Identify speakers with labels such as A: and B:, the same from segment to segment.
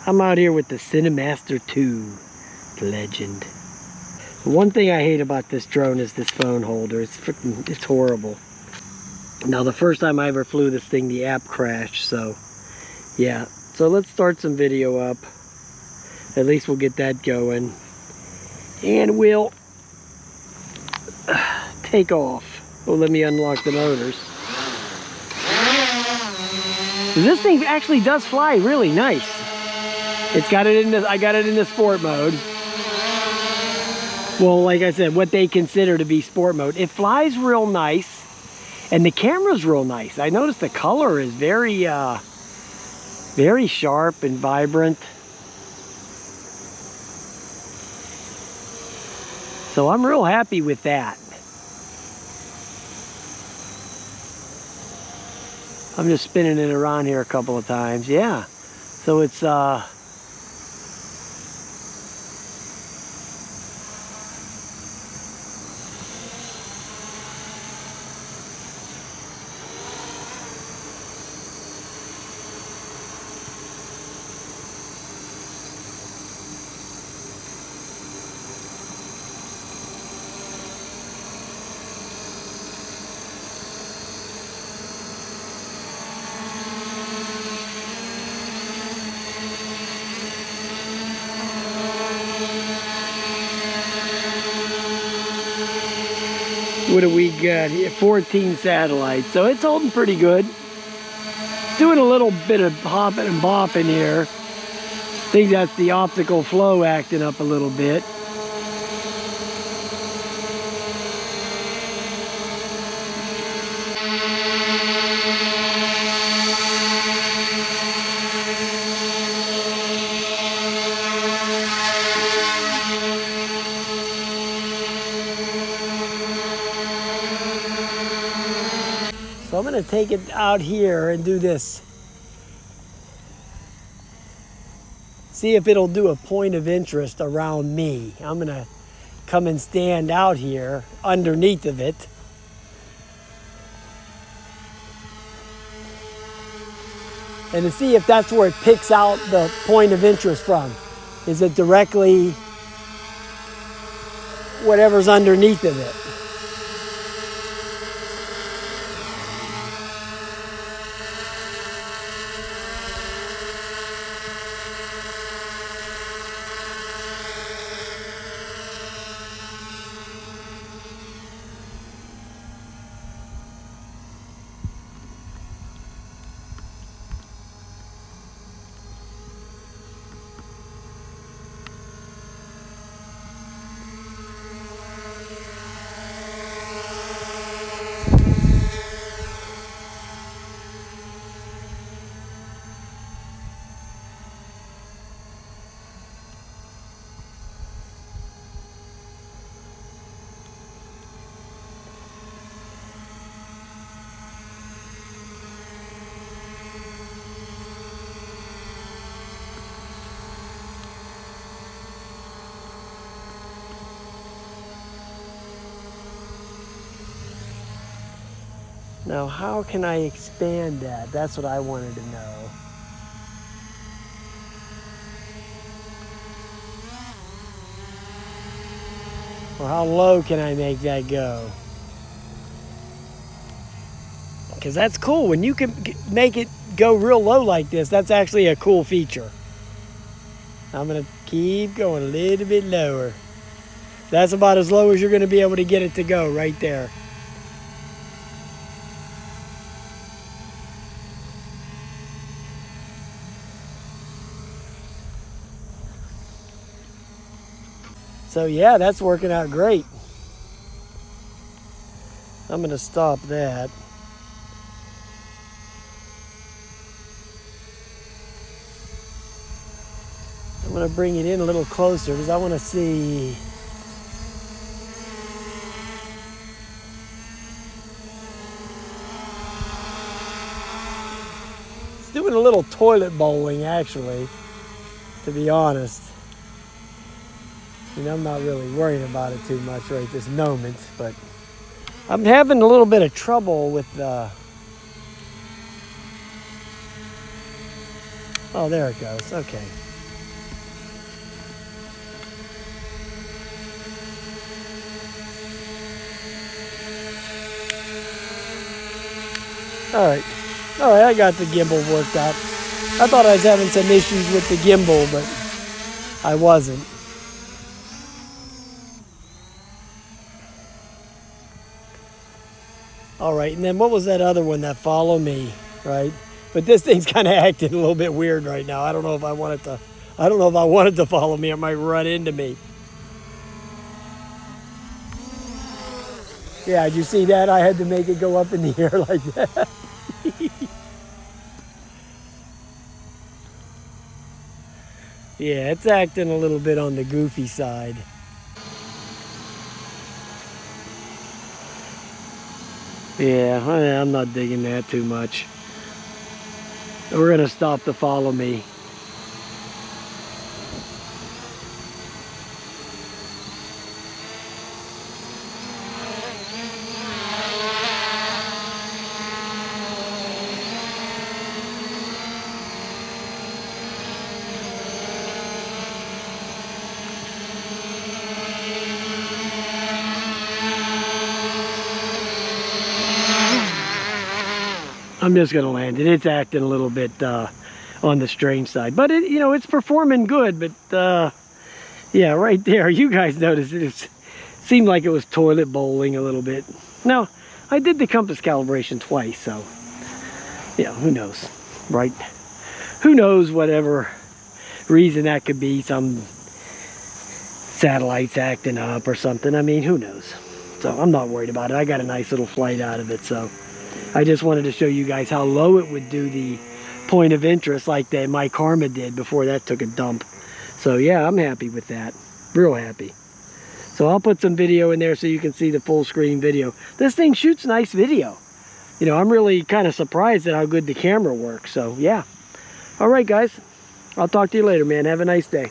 A: I'm out here with the Cinemaster 2 Legend. One thing I hate about this drone is this phone holder. It's horrible. Now the first time I ever flew this thing, the app crashed, so yeah. So let's start some video up. At least we'll get that going. And we'll take off. Oh, let me unlock the motors. This thing actually does fly really nice. It's got it in the, I got it in the sport mode. Well, like I said, what they consider to be sport mode. It flies real nice, and the camera's real nice. I noticed the color is very, very sharp and vibrant. So I'm real happy with that. I'm just spinning it around here a couple of times. Yeah. So it's what do we got here? 14 satellites, so it's holding pretty good. Doing a little bit of hopping and bopping here. I think that's the optical flow acting up a little bit. So I'm going to take it out here and do this. See if it'll do a point of interest around me. I'm going to come and stand out here underneath of it. And to see if that's where it picks out the point of interest from. Is it directly whatever's underneath of it? Now, how can I expand that? That's what I wanted to know. Or how low can I make that go? Because that's cool. When you can make it go real low like this, that's actually a cool feature. I'm going to keep going a little bit lower. That's about as low as you're going to be able to get it to go right there. So yeah, that's working out great. I'm going to stop that. I'm going to bring it in a little closer because I want to see. It's doing a little toilet bowling actually, to be honest. I'm not really worrying about it too much right this moment, but I'm having a little bit of trouble with the... Oh, there it goes. Okay. Alright. Alright, I got the gimbal worked out. I thought I was having some issues with the gimbal, but I wasn't. Alright, and then what was that other one that Follow Me, right? But this thing's kind of acting a little bit weird right now. I don't know if I want it to follow me. It might run into me. Yeah, did you see that? I had to make it go up in the air like that. Yeah, it's acting a little bit on the goofy side. Yeah, I'm not digging that too much. We're gonna stop the Follow Me. I'm just gonna land it. It's acting a little bit on the strange side, but it, you know, it's performing good. But yeah, right there, you guys noticed it. It seemed like it was toilet bowling a little bit. Now, I did the compass calibration twice, so yeah, who knows, right? Who knows, whatever reason that could be, some satellites acting up or something. I mean, who knows? So I'm not worried about it. I got a nice little flight out of it, so I just wanted to show you guys how low it would do the point of interest like that my Karma did before that took a dump. So yeah, I'm happy with that. Real happy. So I'll put some video in there so you can see the full screen video. This thing shoots nice video. You know, I'm really kind of surprised at how good the camera works. So yeah. All right, guys. I'll talk to you later, man. Have a nice day.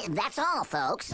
B: That's all, folks.